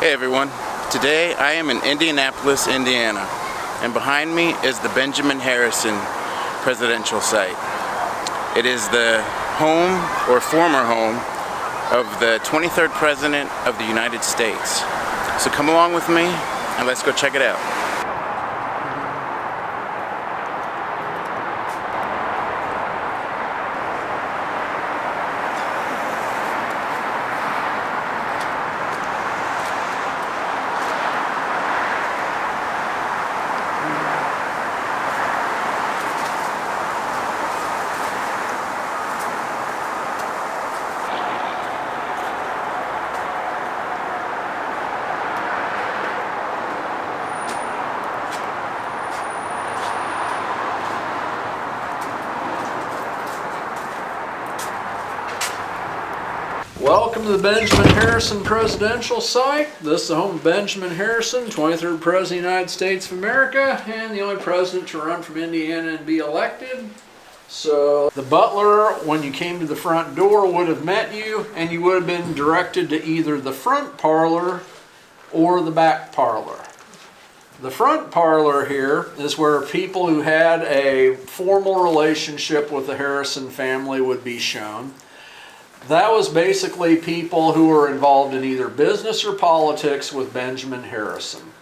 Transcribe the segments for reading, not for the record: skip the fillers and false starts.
Hey everyone, today I am in Indianapolis, Indiana, and behind me is the Benjamin Harrison presidential site. It is the home, or former home, of the 23rd President of the United States. So come along with me and let's go check it out. Welcome to the Benjamin Harrison presidential site. This is the home of Benjamin Harrison, 23rd President of the United States of America, and the only president to run from Indiana and be elected. So the butler, when you came to the front door, would have met you, and you would have been directed to either the front parlor or the back parlor. The front parlor here is where people who had a formal relationship with the Harrison family would be shown. That was basically people who were involved in either business or politics with Benjamin Harrison.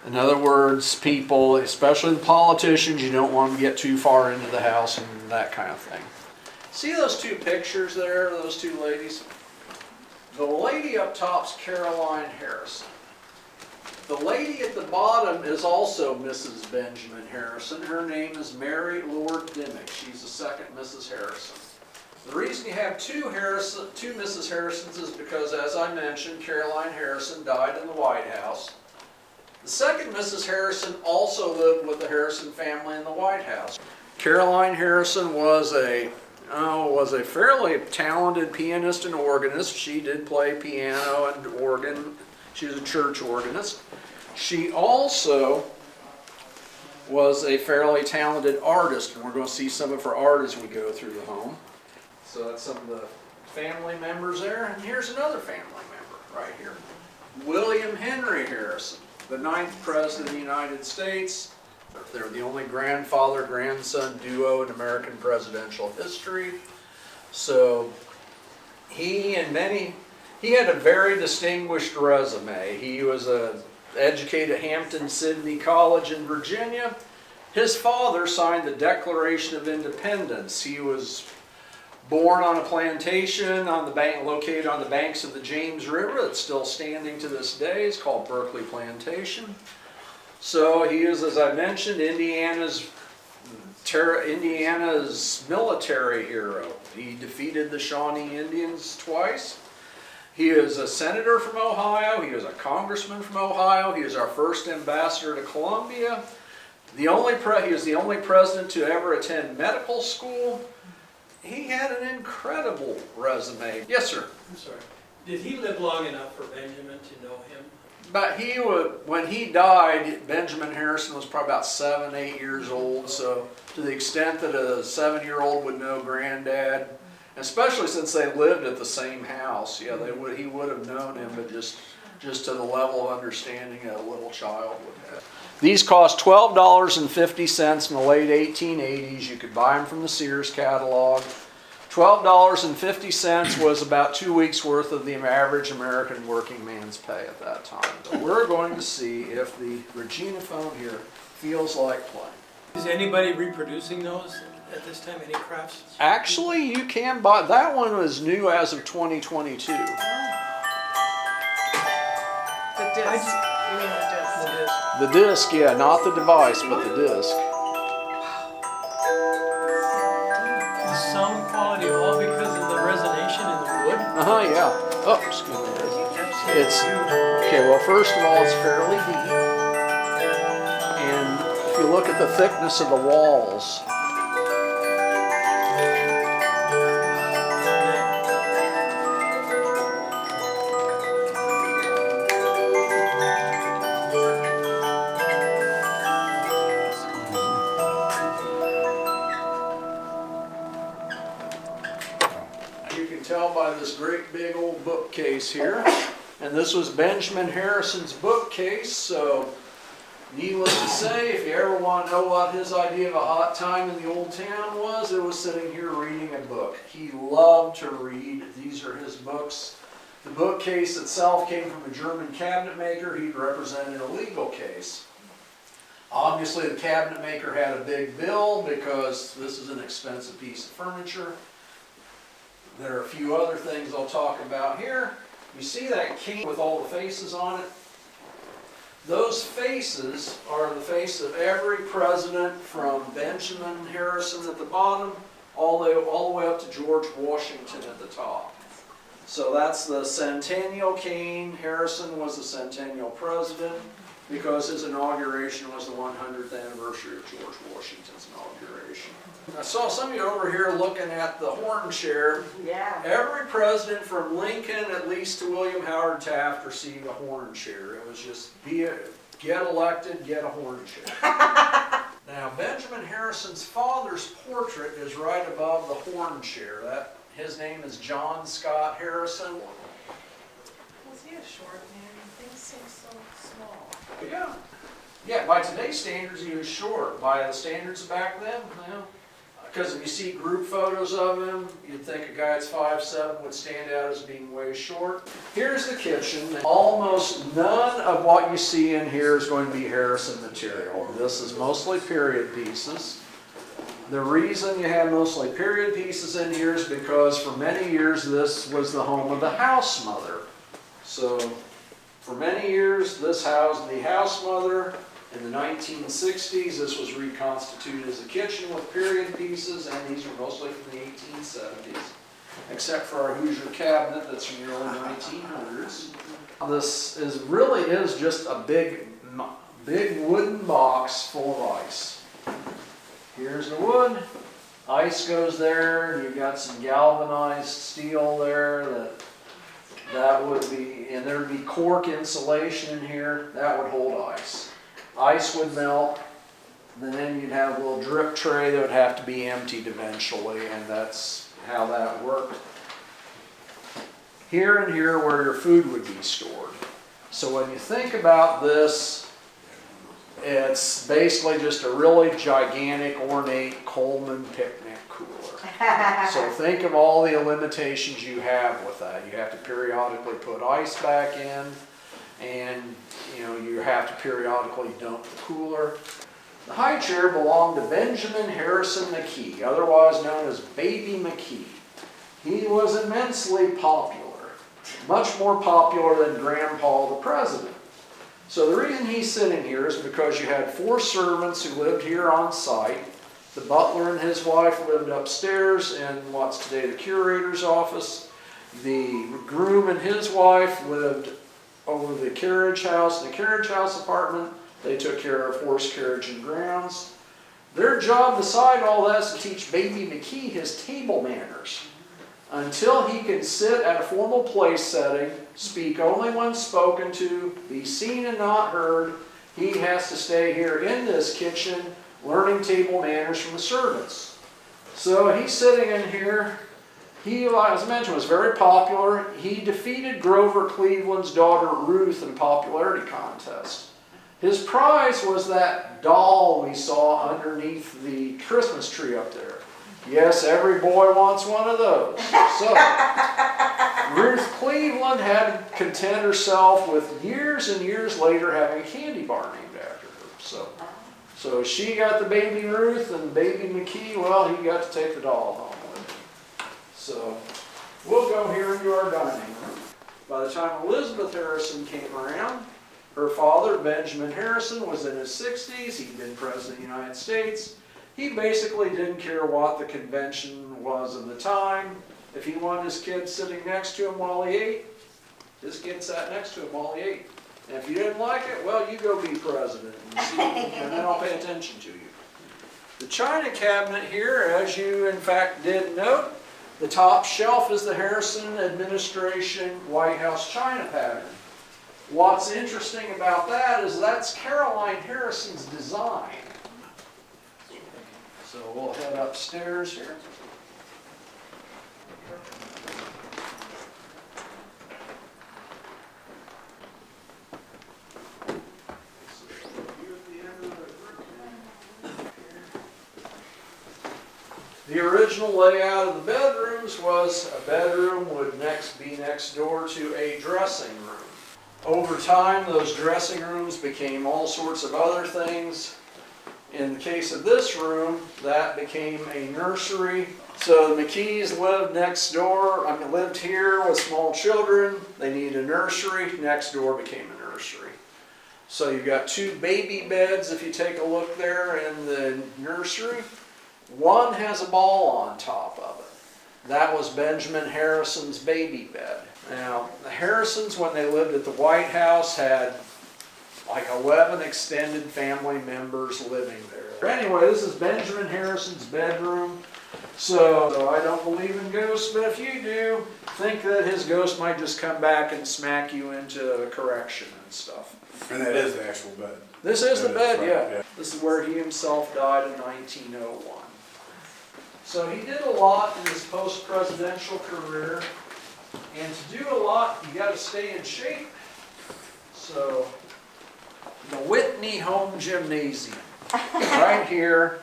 In other words, people, especially the politicians, you don't want them to get too far into the house and that kind of thing. See those two pictures there, those two ladies? The lady up top's Caroline Harrison. The lady at the bottom is also Mrs. Benjamin Harrison. Her name is Mary Lord Dimmick. She's the second Mrs. Harrison. The reason you have two Mrs. Harrisons is because, as I mentioned, Caroline Harrison died in the White House. The second Mrs. Harrison also lived with the Harrison family in the White House. Caroline Harrison was a fairly talented pianist and organist. She did play piano and organ. She was a church organist. She also was a fairly talented artist, and we're going to see some of her art as we go through the home. So that's some of the family members there. And here's another family member right here. William Henry Harrison, the 9th President of the United States. They're the only grandfather-grandson duo in American presidential history. So he had a very distinguished resume. He was educated at Hampton-Sydney College in Virginia. His father signed the Declaration of Independence. He was born on a plantation located on the banks of the James River that's still standing to this day. It's called Berkeley Plantation. So he is, as I mentioned, Indiana's military hero. He defeated the Shawnee Indians twice. He is a senator from Ohio. He was a congressman from Ohio. He was our first ambassador to Colombia. He was the only president to ever attend medical school. He had an incredible resume. Yes, sir. I'm sorry. Did he live long enough for Benjamin to know him? But when he died, Benjamin Harrison was probably about 7, 8 years old. So to the extent that a 7-year-old would know Granddad, especially since they lived at the same house, yeah, he would have known him, but just to the level of understanding a little child would have. These cost $12.50 in the late 1880s. You could buy them from the Sears catalog. $12.50 was about 2 weeks worth of the average American working man's pay at that time. So we're going to see if the Regina phone here feels like playing. Is anybody reproducing those at this time? Any crafts? Actually, you can buy. That one was new as of 2022. The disc. You mean the disc? The disc. The disc, yeah, not the device, but the disc. The sound quality all because of the resonation in the wood? Yeah. Oh, excuse me. Okay, well, first of all, it's fairly deep. And if you look at the thickness of the walls, you can tell by this great big old bookcase here. And this was Benjamin Harrison's bookcase, so needless to say, if you ever want to know what his idea of a hot time in the old town was, it was sitting here reading a book. He loved to read. These are his books. The bookcase itself came from a German cabinet maker. He represented a legal case. Obviously, the cabinet maker had a big bill because this is an expensive piece of furniture. There are a few other things I'll talk about here. You see that king with all the faces on it? Those faces are the face of every president from Benjamin Harrison at the bottom all the way up to George Washington at the top. So that's the centennial king. Harrison was the centennial president because his inauguration was the 100th anniversary of George Washington's inauguration. I saw some of you over here looking at the horn chair. Yeah. Every president from Lincoln at least to William Howard Taft received a horn chair. It was just get elected, get a horn chair. Now Benjamin Harrison's father's portrait is right above the horn chair. His name is John Scott Harrison. Was he a short man? Things seem so small. Yeah. Yeah, by today's standards he was short. By the standards back then, well, because if you see group photos of him, you'd think a guy that's 5'7" would stand out as being way short. Here's the kitchen. Almost none of what you see in here is going to be Harrison material. This is mostly period pieces. The reason you have mostly period pieces in here is because for many years this was the home of the house mother. So for many years this housed the house mother. In the 1960s, this was reconstituted as a kitchen with period pieces, and these are mostly from the 1870s, except for our Hoosier cabinet that's from the early 1900s. This really is just a big wooden box full of ice. Here's the wood. Ice goes there, and you've got some galvanized steel there that would be, and there'd be cork insulation in here that would hold ice. Ice would melt, then you'd have a little drip tray that would have to be emptied eventually, and that's how that worked. Here and here where your food would be stored. So when you think about this, it's basically just a really gigantic, ornate Coleman picnic cooler. So think of all the limitations you have with that. You have to periodically put ice back in, and you have to periodically dump the cooler. The high chair belonged to Benjamin Harrison McKee, otherwise known as Baby McKee. He was immensely popular, much more popular than Grandpa the President. So the reason he's sitting here is because you had 4 servants who lived here on site. The butler and his wife lived upstairs in what's today the curator's office. The groom and his wife lived over the carriage house. In the carriage house apartment, they took care of horse carriage and grounds. Their job beside all that is to teach Baby McKee his table manners. Until he can sit at a formal place setting, speak only when spoken to, be seen and not heard, he has to stay here in this kitchen learning table manners from the servants. So he's sitting in here. He, as I mentioned, was very popular. He defeated Grover Cleveland's daughter Ruth in a popularity contest. His prize was that doll we saw underneath the Christmas tree up there. Yes, every boy wants one of those. So, Ruth Cleveland had to content herself with years and years later having a candy bar named after her. So she got the baby Ruth, and Baby McKee, well, he got to take the doll home with him. So we'll go here into our dining room. By the time Elizabeth Harrison came around, her father, Benjamin Harrison, was in his 60s. He'd been President of the United States. He basically didn't care what the convention was of the time. If he wanted his kid sitting next to him while he ate, his kid sat next to him while he ate. And if you didn't like it, well, you go be president, and then I'll pay attention to you. The china cabinet here, as you in fact did note, the top shelf is the Harrison administration White House china pattern. What's interesting about that is that's Caroline Harrison's design. So we'll head upstairs here. The original layout of the bedrooms was a bedroom would be next door to a dressing room. Over time, those dressing rooms became all sorts of other things. In the case of this room, that became a nursery. So the McKees lived next door, lived here with small children. They needed a nursery. Next door became a nursery. So you've got 2 baby beds if you take a look there in the nursery. One has a ball on top of it. That was Benjamin Harrison's baby bed. Now, the Harrisons, when they lived at the White House, had like 11 extended family members living there. Anyway, this is Benjamin Harrison's bedroom. So I don't believe in ghosts, but if you do, think that his ghost might just come back and smack you into correction and stuff. And that is the actual bed. This is the bed, right, yeah. This is where he himself died in 1901. So he did a lot in his post-presidential career. And to do a lot, you got to stay in shape. So the Whitney Home Gymnasium, right here,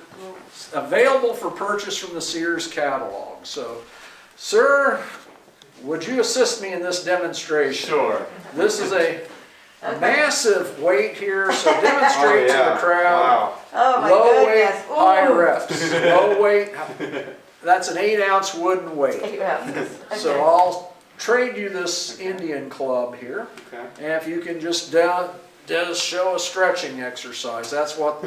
available for purchase from the Sears catalog. So, sir, would you assist me in this demonstration? Sure. This is a massive weight here, so demonstrate to the crowd. Wow. Oh my Low goodness. weight, high reps. Low weight, that's an 8-ounce wooden weight. So I'll trade you this Indian club here. Okay. And if you can just show a stretching exercise, that's what.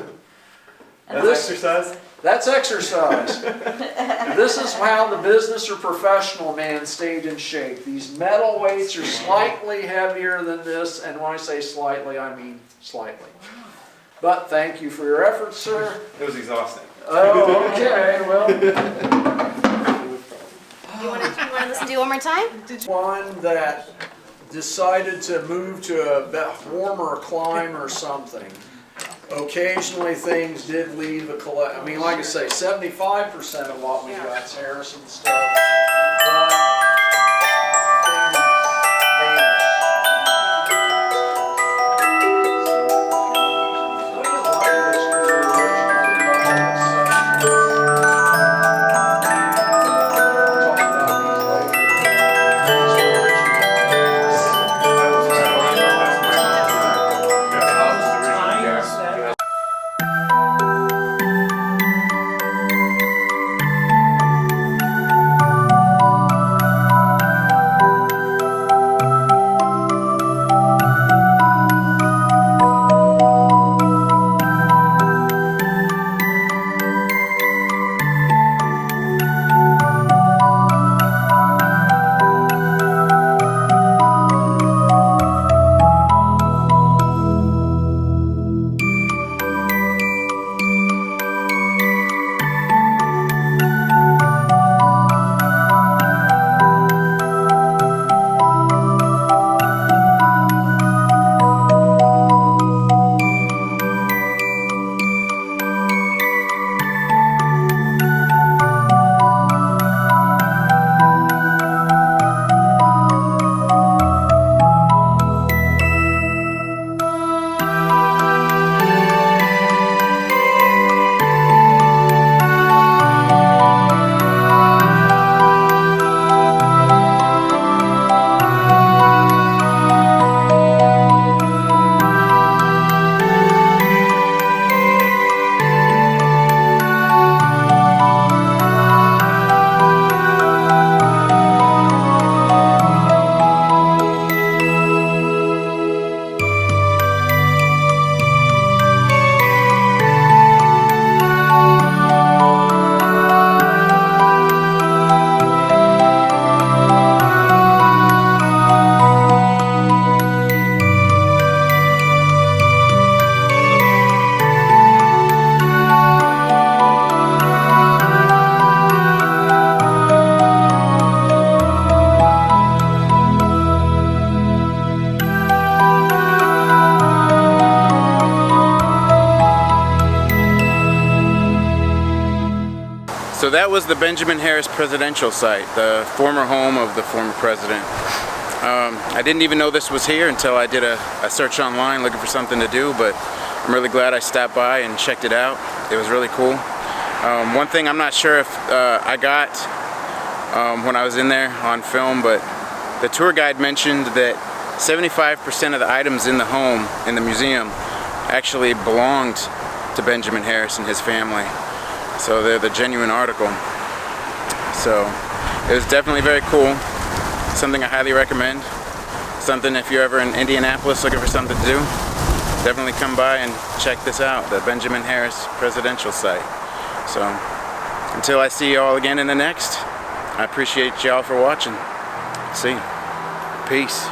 Exercise? That's exercise. This is how the business or professional man stayed in shape. These metal weights are slightly heavier than this, and when I say slightly, I mean slightly. But thank you for your efforts, sir. It was exhausting. Oh, okay, well. You want to listen to it one more time? One that decided to move to a warmer clime or something. Occasionally things did leave a collect. I mean, like I say, 75% of what we got is Harrison stuff. So that was the Benjamin Harris presidential site, the former home of the former president. I didn't even know this was here until I did a search online looking for something to do, but I'm really glad I stopped by and checked it out. It was really cool. One thing I'm not sure if I got when I was in there on film, but the tour guide mentioned that 75% of the items in the home, in the museum, actually belonged to Benjamin Harrison, his family. So they're the genuine article. So it was definitely very cool. Something I highly recommend. Something if you're ever in Indianapolis looking for something to do, definitely come by and check this out, the Benjamin Harris Presidential Site. So until I see you all again in the next, I appreciate y'all for watching. See you. Peace.